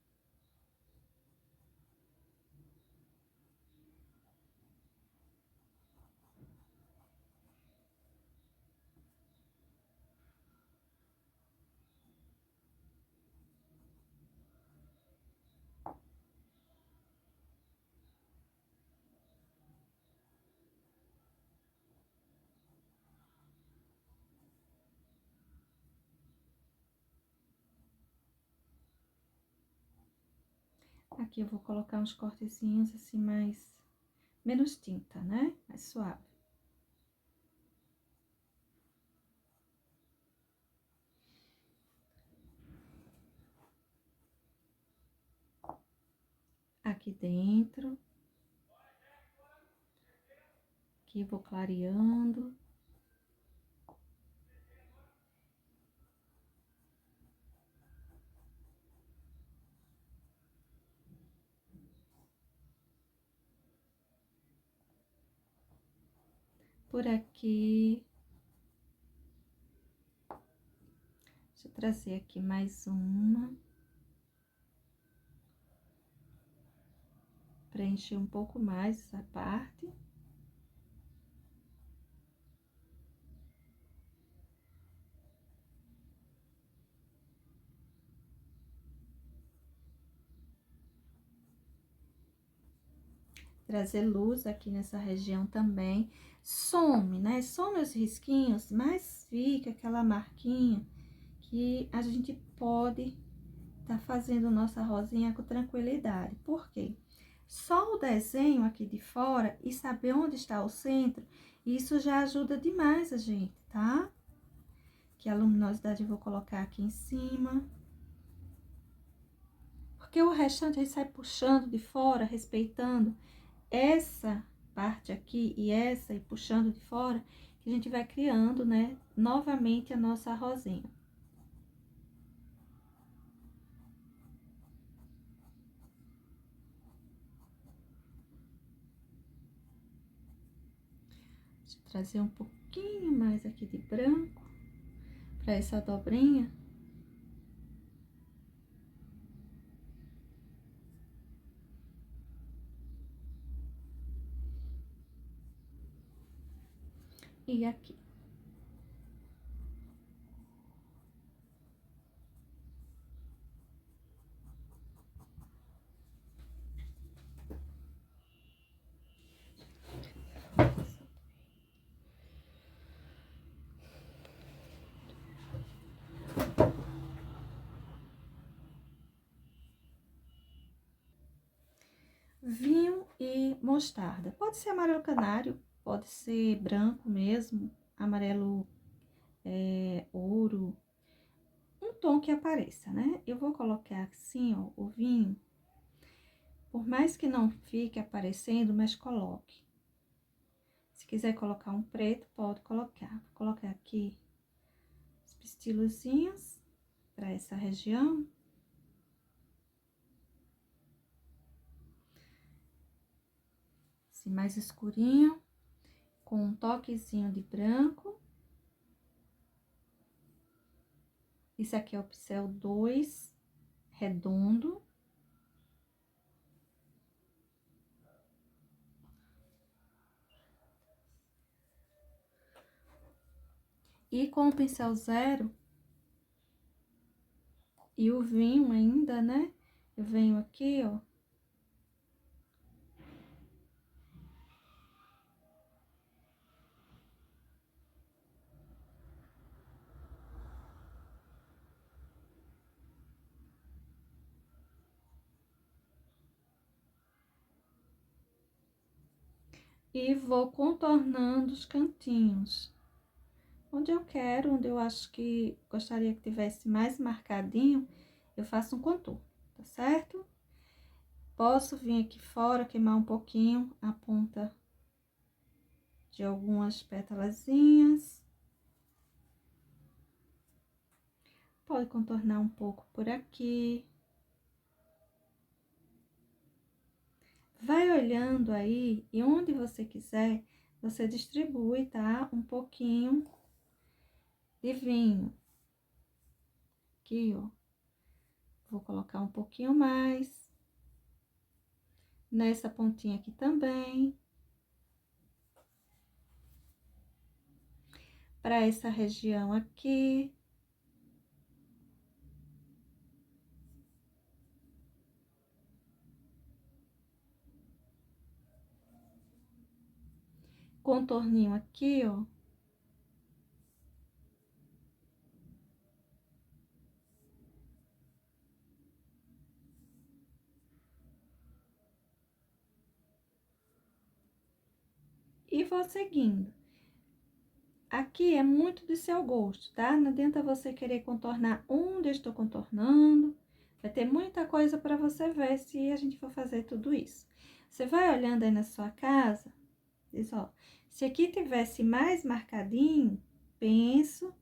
Aqui eu vou colocar uns cortezinhos assim mais... menos tinta, né? Mais suave. aqui dentro. Aqui vou clareando. Por aqui. Deixa eu trazer aqui mais uma. Preencher um pouco mais essa parte. Trazer luz aqui nessa região também. Some, né? Some os risquinhos, mas fica aquela marquinha que a gente pode tá fazendo nossa rosinha com tranquilidade. Por quê? Só o desenho aqui de fora e saber onde está o centro, isso já ajuda demais a gente, tá? Que a luminosidade eu vou colocar aqui em cima. Porque o restante aí sai puxando de fora, respeitando essa parte aqui e essa e puxando de fora, que a gente vai criando, né, novamente a nossa rosinha. Deixa eu trazer um pouquinho mais aqui de branco para essa dobrinha. E aqui. Vinho e mostarda. Pode ser amarelo canário, pode ser branco mesmo, amarelo ouro, um tom que apareça, né? Eu vou colocar assim, ó, o vinho, por mais que não fique aparecendo, mas coloque. Se quiser colocar um preto, pode colocar. Vou colocar aqui os pistilozinhos para essa região. Assim, mais escurinho, com um toquezinho de branco. Esse aqui é o pincel 2, redondo. E com o pincel 0 e o vinho ainda, né? Eu venho aqui, ó. E vou contornando os cantinhos. Onde eu quero, onde eu acho que gostaria que tivesse mais marcadinho, eu faço um contorno, tá certo? Posso vir aqui fora, queimar um pouquinho a ponta de algumas pétalazinhas. Pode contornar um pouco por aqui. Vai olhando aí e onde você quiser, você distribui, tá? Um pouquinho de vinho. Aqui, ó. Vou colocar um pouquinho mais. Nessa pontinha aqui também. Para essa região aqui. Contorninho aqui, ó. E vou seguindo. Aqui é muito do seu gosto, tá? Não adianta você querer contornar onde eu estou contornando, Vai ter muita coisa para você ver se a gente for fazer tudo isso. Você vai olhando aí na sua casa, diz, ó, se aqui tivesse mais marcadinho, penso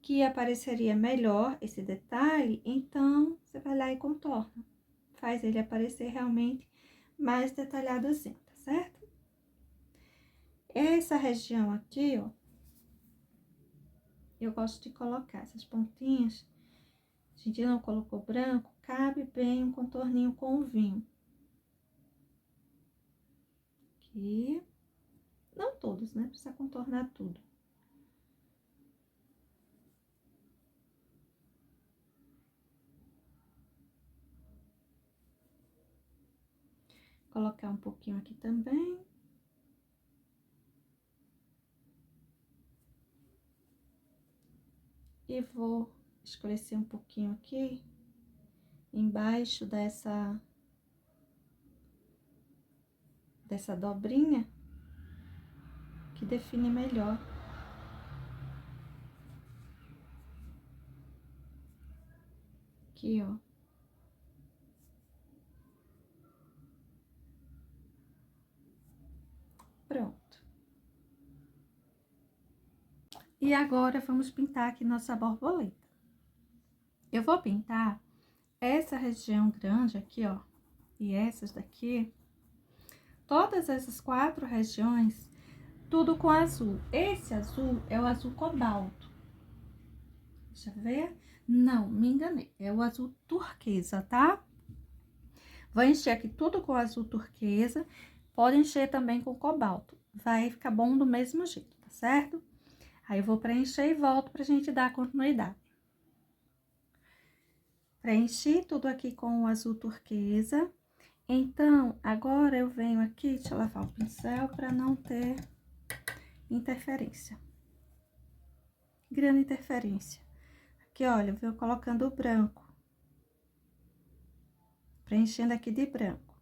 que apareceria melhor esse detalhe, então você vai lá e contorna. Faz ele aparecer realmente mais detalhado assim, tá certo? Essa região aqui, ó, eu gosto de colocar essas pontinhas. A gente não colocou branco, cabe bem um contorninho com o vinho. Aqui. Não todos, né? Precisa contornar tudo. Colocar um pouquinho aqui também. E vou escurecer um pouquinho aqui, embaixo dessa dobrinha, que define melhor. Aqui, ó. Pronto. E agora, vamos pintar aqui nossa borboleta. Eu vou pintar essa região grande aqui, ó, e essas daqui, todas essas 4 regiões, tudo com azul. Esse azul é o azul cobalto. Deixa eu ver. Não, me enganei. É o azul turquesa, tá? Vou encher aqui tudo com azul turquesa. Pode encher também com cobalto. Vai ficar bom do mesmo jeito, tá certo? Aí, eu vou preencher e volto pra gente dar continuidade. Preenchi tudo aqui com o azul turquesa. Então, agora eu venho aqui, deixa eu lavar o pincel pra não ter interferência. Grande interferência. Aqui, olha, eu venho colocando o branco. Preenchendo aqui de branco.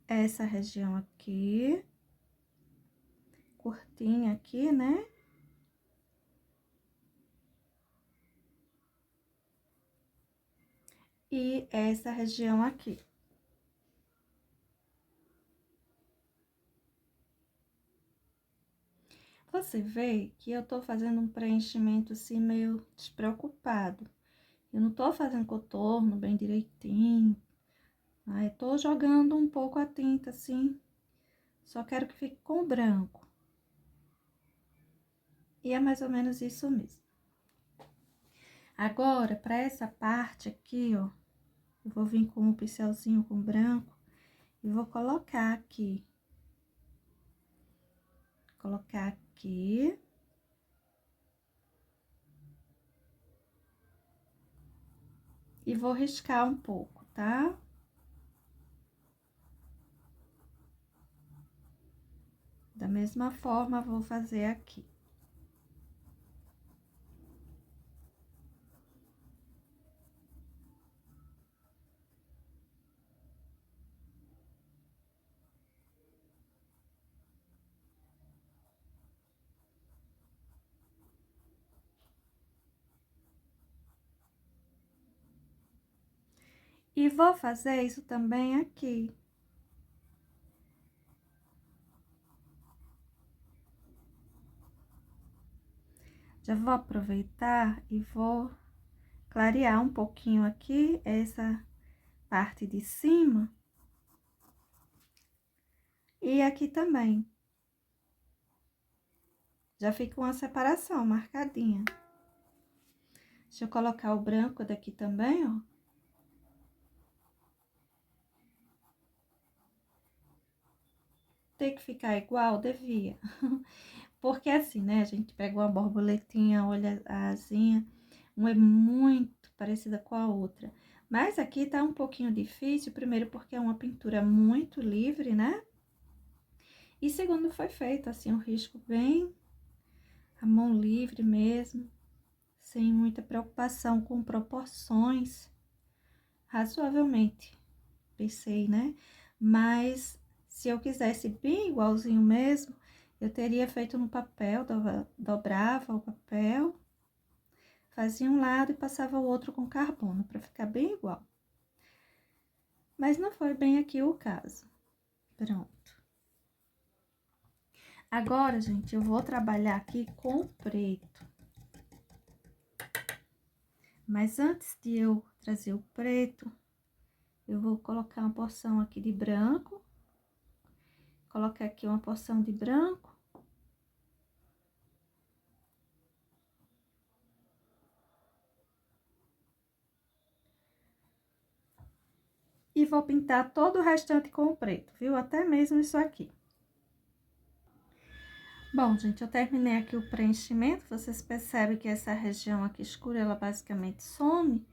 Essa região aqui. Curtinha aqui, né? E essa região aqui. Você vê que eu tô fazendo um preenchimento assim meio despreocupado. Eu não tô fazendo contorno bem direitinho. Aí, tô jogando um pouco a tinta assim. Só quero que fique com branco. E é mais ou menos isso mesmo. Agora, para essa parte aqui, ó, eu vou vir com um pincelzinho com branco e vou colocar aqui. Colocar aqui. E vou riscar um pouco, tá? Da mesma forma, vou fazer aqui. E vou fazer isso também aqui. Já vou aproveitar e vou clarear um pouquinho aqui essa parte de cima. E aqui também. Já fica uma separação marcadinha. Deixa eu colocar o branco daqui também, ó. Tem que ficar igual? Devia. Porque assim, né, a gente pega uma borboletinha, olha a asinha, uma é muito parecida com a outra. Mas aqui tá um pouquinho difícil, primeiro porque é uma pintura muito livre, né? E segundo, foi feito assim, um risco bem à mão livre mesmo, sem muita preocupação com proporções, razoavelmente, pensei, né? Mas se eu quisesse bem igualzinho mesmo, eu teria feito no papel, dobrava o papel, fazia um lado e passava o outro com carbono, para ficar bem igual. Mas não foi bem aqui o caso. Pronto. Agora, gente, eu vou trabalhar aqui com o preto. Mas antes de eu trazer o preto, eu vou colocar uma porção aqui de branco. Colocar aqui uma porção de branco. E vou pintar todo o restante com o preto, viu? Até mesmo isso aqui. Bom, gente, eu terminei aqui o preenchimento. Vocês percebem que essa região aqui escura, ela basicamente some,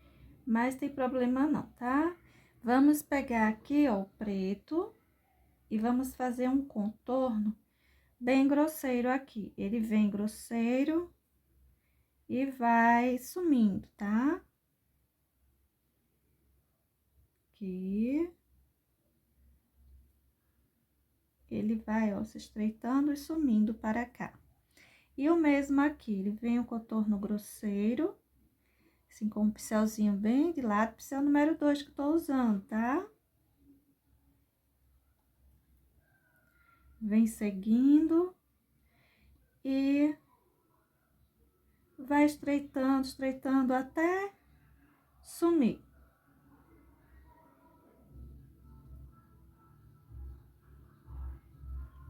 mas tem problema não, tá? Vamos pegar aqui, ó, o preto e vamos fazer um contorno bem grosseiro aqui. Ele vem grosseiro e vai sumindo, tá? Aqui. Ele vai, ó, se estreitando e sumindo para cá. E o mesmo aqui, ele vem o contorno grosseiro, assim, com um pincelzinho bem de lado, pincel número 2 que eu tô usando, tá? Vem seguindo e vai estreitando, estreitando até sumir.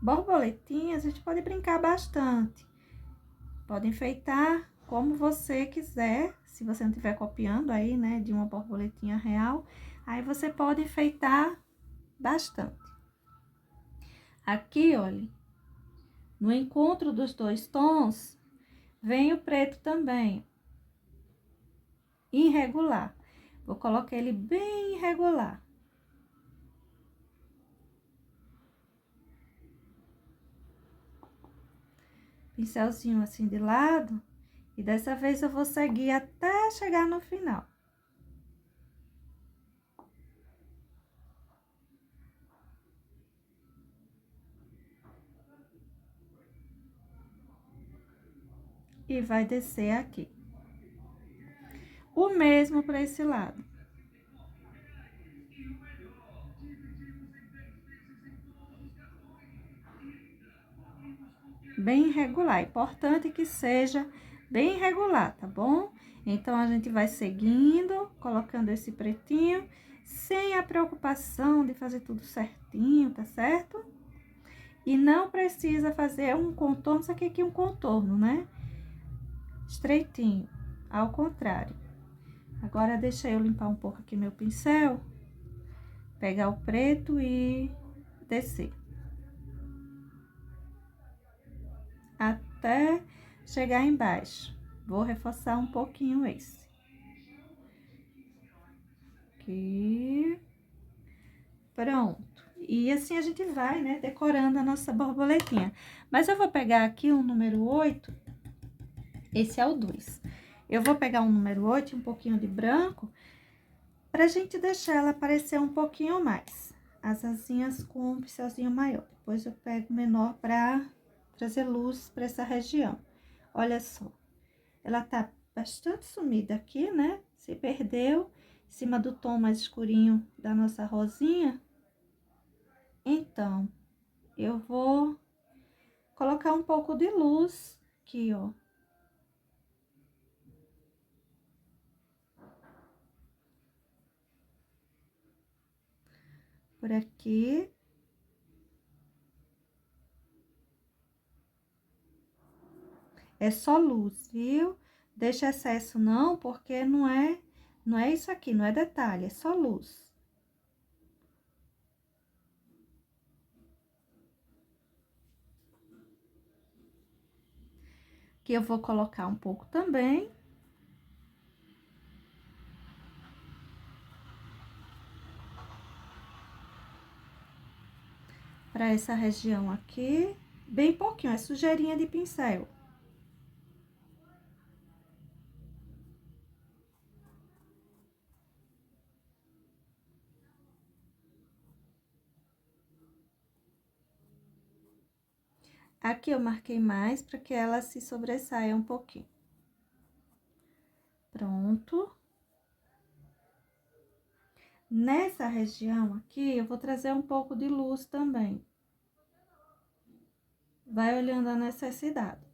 Borboletinhas, a gente pode brincar bastante. Pode enfeitar como você quiser, se você não estiver copiando aí, né, de uma borboletinha real, aí você pode enfeitar bastante. Aqui, olha, no encontro dos dois tons, vem o preto também, irregular. Vou colocar ele bem irregular. Pincelzinho assim de lado, e dessa vez eu vou seguir até chegar no final. E vai descer aqui. O mesmo para esse lado. Bem irregular, importante que seja bem irregular, tá bom? Então, a gente vai seguindo, colocando esse pretinho, sem a preocupação de fazer tudo certinho, tá certo? E não precisa fazer um contorno, isso aqui é um contorno, né? Estreitinho, ao contrário. Agora, deixa eu limpar um pouco aqui meu pincel, pegar o preto e descer. Até chegar embaixo. Vou reforçar um pouquinho esse. Aqui. Pronto. E assim a gente vai, né, decorando a nossa borboletinha. Mas eu vou pegar aqui um número 8. Esse é o 2. Eu vou pegar um número 8 e um pouquinho de branco, pra gente deixar ela aparecer um pouquinho mais. As asinhas com um pincelzinho maior. Depois eu pego menor pra trazer luz pra essa região. Olha só. Ela tá bastante sumida aqui, né? Se perdeu em cima do tom mais escurinho da nossa rosinha. Então, eu vou colocar um pouco de luz aqui, ó. Por aqui. É só luz, viu? Deixa excesso não, porque não é isso aqui, não é detalhe, é só luz. Que eu vou colocar um pouco também. Para essa região aqui, bem pouquinho, é sujeirinha de pincel. Aqui eu marquei mais para que ela se sobressaia um pouquinho. Pronto. Nessa região aqui, eu vou trazer um pouco de luz também. Vai olhando a necessidade.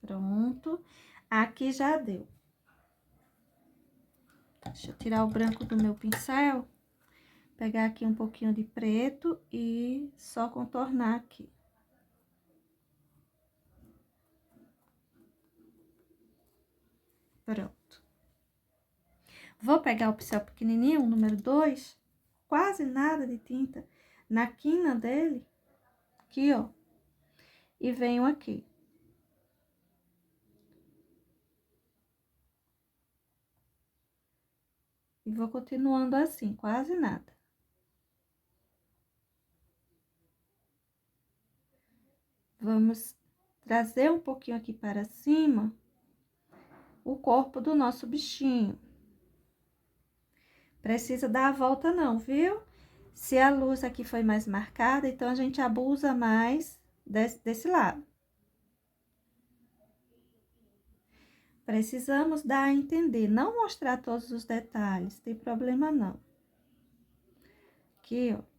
Pronto. Aqui já deu. Deixa eu tirar o branco do meu pincel. Pegar aqui um pouquinho de preto e só contornar aqui. Pronto. Vou pegar o pincel pequenininho, o número 2, quase nada de tinta, na quina dele, aqui, ó, e venho aqui. E vou continuando assim, quase nada. Vamos trazer um pouquinho aqui para cima o corpo do nosso bichinho. Precisa dar a volta não, viu? Se a luz aqui foi mais marcada, então a gente abusa mais desse lado. Precisamos dar a entender, não mostrar todos os detalhes, tem problema não. Aqui, ó.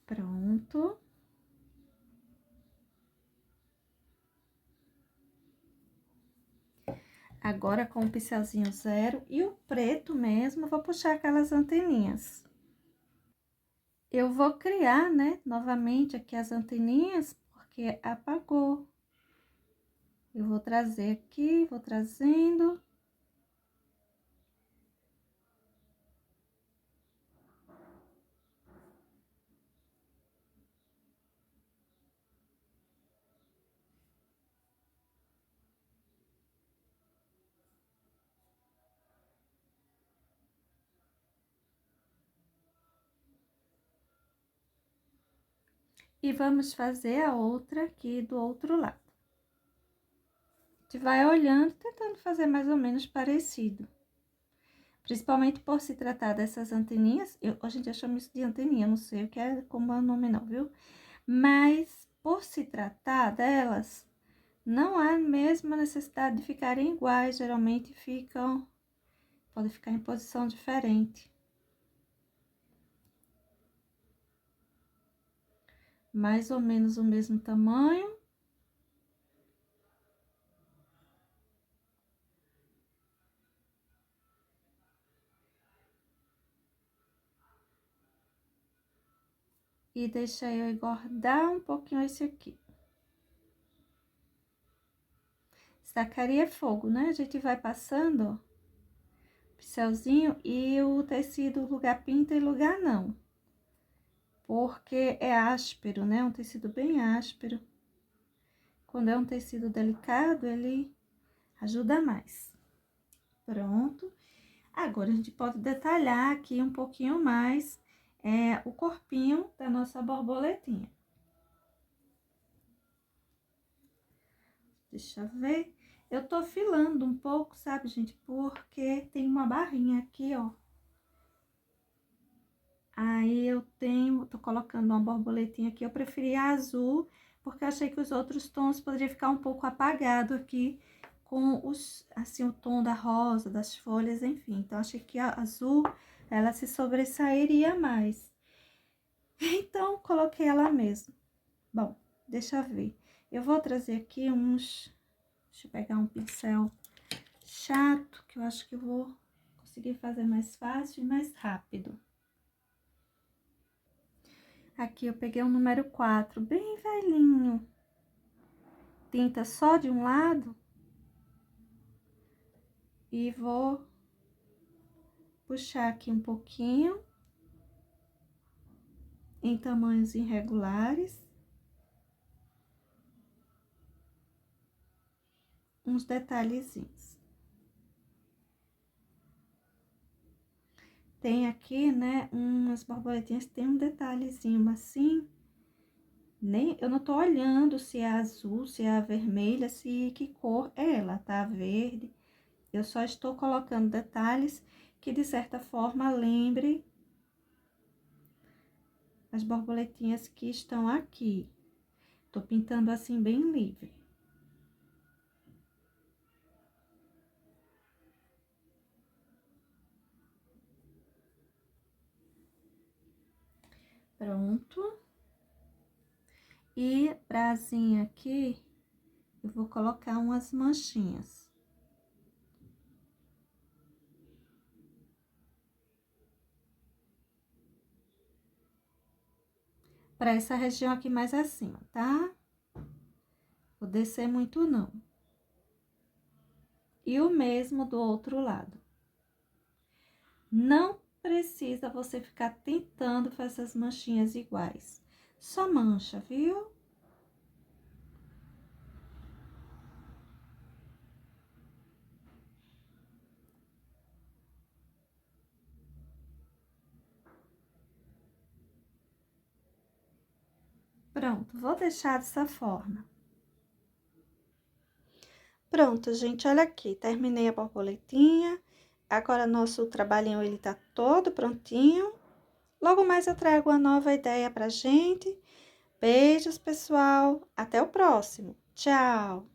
Pronto. Agora, com o pincelzinho 0 e o preto mesmo, eu vou puxar aquelas anteninhas. Eu vou criar, né, novamente aqui as anteninhas, porque apagou. Eu vou trazer aqui, vou trazendo. E vamos fazer a outra aqui do outro lado. A gente vai olhando, tentando fazer mais ou menos parecido. Principalmente por se tratar dessas anteninhas, hoje em dia eu chamo isso de anteninha, não sei o que é, como é o nome não, viu? Mas, por se tratar delas, não há mesmo a necessidade de ficarem iguais, geralmente podem ficar em posição diferente. Mais ou menos o mesmo tamanho. E deixa eu engordar um pouquinho esse aqui. Sacaria é fogo, né? A gente vai passando, ó, pincelzinho, e o tecido, lugar pinta e lugar não. Porque é áspero, né? Um tecido bem áspero. Quando é um tecido delicado, ele ajuda mais. Pronto. Agora, a gente pode detalhar aqui um pouquinho mais o corpinho da nossa borboletinha. Deixa eu ver. Eu tô filando um pouco, sabe, gente? Porque tem uma barrinha aqui, ó. Aí, tô colocando uma borboletinha aqui. Eu preferi a azul, porque eu achei que os outros tons poderiam ficar um pouco apagado aqui com assim, o tom da rosa, das folhas, enfim. Então, achei que a azul, ela se sobressairia mais. Então, coloquei ela mesmo. Bom, deixa eu ver. Eu vou trazer aqui deixa eu pegar um pincel chato, que eu acho que eu vou conseguir fazer mais fácil e mais rápido. Aqui eu peguei o número 4, bem velhinho. Tinta só de um lado. E vou puxar aqui um pouquinho. Em tamanhos irregulares. Uns detalhezinhos. Tem aqui, né, umas borboletinhas que tem um detalhezinho assim. Eu não tô olhando se é azul, se é vermelha, se que cor é ela, tá? Verde. Eu só estou colocando detalhes que, de certa forma, lembre as borboletinhas que estão aqui. Tô pintando assim, bem livre. Pronto. E pra asinha aqui, eu vou colocar umas manchinhas. Para essa região aqui mais acima, tá? Vou descer muito não. E o mesmo do outro lado. Não precisa você ficar tentando fazer essas manchinhas iguais. Só mancha, viu? Pronto, vou deixar dessa forma. Pronto, gente, olha aqui, terminei a borboletinha. Agora, nosso trabalhinho, ele tá todo prontinho. Logo mais eu trago uma nova ideia pra gente. Beijos, pessoal. Até o próximo. Tchau!